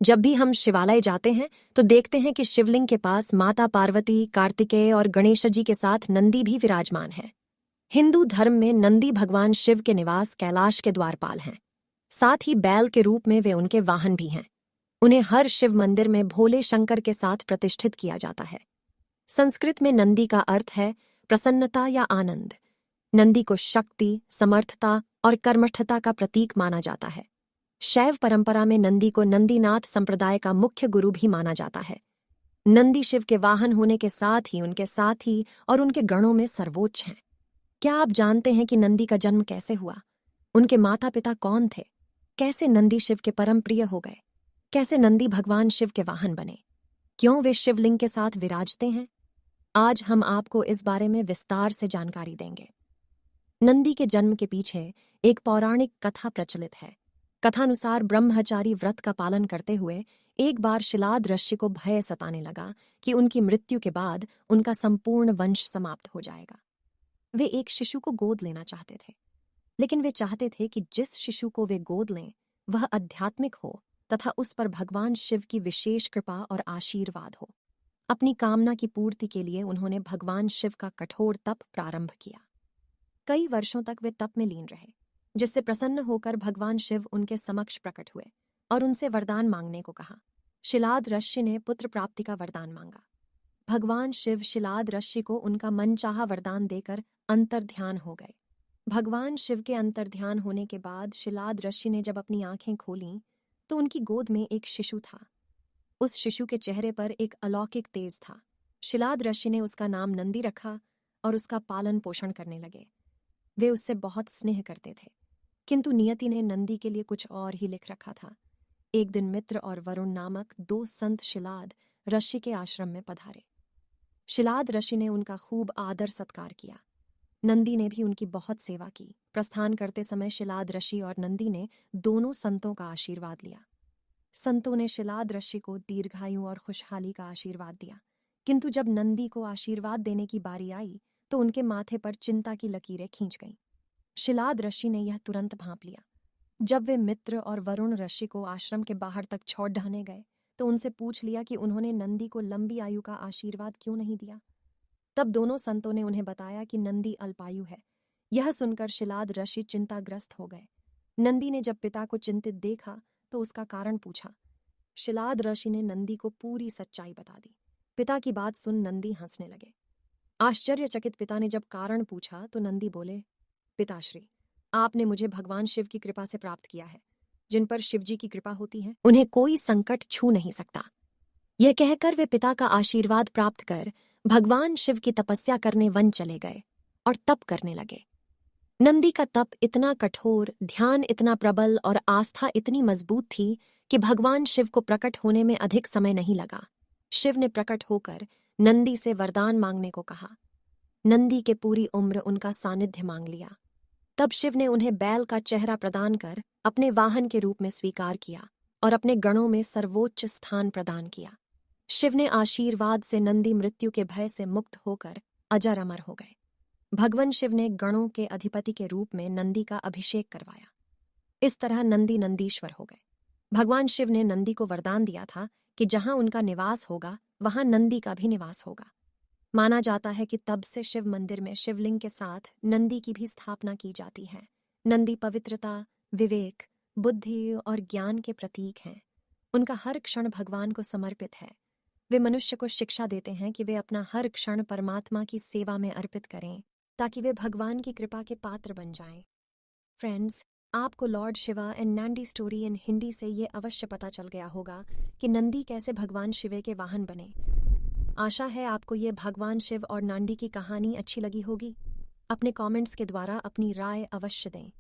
जब भी हम शिवालय जाते हैं तो देखते हैं कि शिवलिंग के पास माता पार्वती, कार्तिकेय और गणेश जी के साथ नंदी भी विराजमान है। हिंदू धर्म में नंदी भगवान शिव के निवास कैलाश के द्वारपाल हैं। साथ ही बैल के रूप में वे उनके वाहन भी हैं। उन्हें हर शिव मंदिर में भोले शंकर के साथ प्रतिष्ठित किया जाता है। संस्कृत में नंदी का अर्थ है प्रसन्नता या आनंद। नंदी को शक्ति, समर्थता और कर्मठता का प्रतीक माना जाता है। शैव परंपरा में नंदी को नंदीनाथ संप्रदाय का मुख्य गुरु भी माना जाता है। नंदी शिव के वाहन होने के साथ ही उनके साथी और उनके गणों में सर्वोच्च हैं। क्या आप जानते हैं कि नंदी का जन्म कैसे हुआ? उनके माता पिता कौन थे? कैसे नंदी शिव के परम प्रिय हो गए? कैसे नंदी भगवान शिव के वाहन बने? क्यों वे शिवलिंग के साथ विराजते हैं? आज हम आपको इस बारे में विस्तार से जानकारी देंगे। नंदी के जन्म के पीछे एक पौराणिक कथा प्रचलित है। कथानुसार ब्रह्मचारी व्रत का पालन करते हुए एक बार शिलाद ऋषि को भय सताने लगा कि उनकी मृत्यु के बाद उनका संपूर्ण वंश समाप्त हो जाएगा। वे एक शिशु को गोद लेना चाहते थे, लेकिन वे चाहते थे कि जिस शिशु को वे गोद लें वह आध्यात्मिक हो तथा उस पर भगवान शिव की विशेष कृपा और आशीर्वाद हो। अपनी कामना की पूर्ति के लिए उन्होंने भगवान शिव का कठोर तप प्रारंभ किया। कई वर्षों तक वे तप में लीन रहे, जिससे प्रसन्न होकर भगवान शिव उनके समक्ष प्रकट हुए और उनसे वरदान मांगने को कहा। शिलाद ऋषि ने पुत्र प्राप्ति का वरदान मांगा। भगवान शिव शिलाद ऋषि को उनका मनचाहा वरदान देकर अंतर्ध्यान हो गए। भगवान शिव के अंतर्ध्यान होने के बाद शिलाद ऋषि ने जब अपनी आंखें खोलीं तो उनकी गोद में एक शिशु था। उस शिशु के चेहरे पर एक अलौकिक तेज था। शिलाद ऋषि ने उसका नाम नंदी रखा और उसका पालन पोषण करने लगे। वे उससे बहुत स्नेह करते थे, किंतु नियति ने नंदी के लिए कुछ और ही लिख रखा था। एक दिन मित्र और वरुण नामक दो संत शिलाद ऋषि के आश्रम में पधारे। शिलाद ऋषि ने उनका खूब आदर सत्कार किया। नंदी ने भी उनकी बहुत सेवा की। प्रस्थान करते समय शिलाद ऋषि और नंदी ने दोनों संतों का आशीर्वाद लिया। संतों ने शिलाद ऋषि को दीर्घायु और खुशहाली का आशीर्वाद दिया, किंतु जब नंदी को आशीर्वाद देने की बारी आई तो उनके माथे पर चिंता की लकीरें खींच गईं। शिलाद ऋषि ने यह तुरंत भांप लिया। जब वे मित्र और वरुण ऋषि को आश्रम के बाहर तक छोड़ ढाने गए तो उनसे पूछ लिया कि उन्होंने नंदी को लंबी आयु का आशीर्वाद क्यों नहीं दिया। तब दोनों संतों ने उन्हें बताया कि नंदी अल्पायु है। यह सुनकर शिलाद ऋषि चिंताग्रस्त हो गए। नंदी ने जब पिता को चिंतित देखा तो उसका कारण पूछा। शिलाद ऋषि ने नंदी को पूरी सच्चाई बता दी। पिता की बात सुन नंदी हंसने लगे। आश्चर्यचकित पिता ने जब कारण पूछा तो नंदी बोले, पिताश्री, आपने मुझे भगवान शिव की कृपा से प्राप्त किया है। जिन पर शिवजी की कृपा होती है उन्हें कोई संकट छू नहीं सकता। यह कहकर वे पिता का आशीर्वाद प्राप्त कर भगवान शिव की तपस्या करने वन चले गए और तप करने लगे। नंदी का तप इतना कठोर, ध्यान इतना प्रबल और आस्था इतनी मजबूत थी कि भगवान शिव को प्रकट होने में अधिक समय नहीं लगा। शिव ने प्रकट होकर नंदी से वरदान मांगने को कहा। नंदी के पूरी उम्र उनका सानिध्य मांग लिया। तब शिव ने उन्हें बैल का चेहरा प्रदान कर अपने वाहन के रूप में स्वीकार किया और अपने गणों में सर्वोच्च स्थान प्रदान किया। शिव ने आशीर्वाद से नंदी मृत्यु के भय से मुक्त होकर अजर अमर हो गए। भगवान शिव ने गणों के अधिपति के रूप में नंदी का अभिषेक करवाया। इस तरह नंदी नंदीश्वर हो गए। भगवान शिव ने नंदी को वरदान दिया था कि जहां उनका निवास होगा वहां नंदी का भी निवास होगा। माना जाता है कि तब से शिव मंदिर में शिवलिंग के साथ नंदी की भी स्थापना की जाती है। नंदी पवित्रता, विवेक, बुद्धि और ज्ञान के प्रतीक हैं। उनका हर क्षण भगवान को समर्पित है। वे मनुष्य को शिक्षा देते हैं कि वे अपना हर क्षण परमात्मा की सेवा में अर्पित करें ताकि वे भगवान की कृपा के पात्र बन जाएं। फ्रेंड्स, आपको Lord Shiva and Nandi story in Hindi से ये अवश्य पता चल गया होगा कि नंदी कैसे भगवान शिव के वाहन बने। आशा है आपको ये भगवान शिव और नंदी की कहानी अच्छी लगी होगी। अपने कमेंट्स के द्वारा अपनी राय अवश्य दें।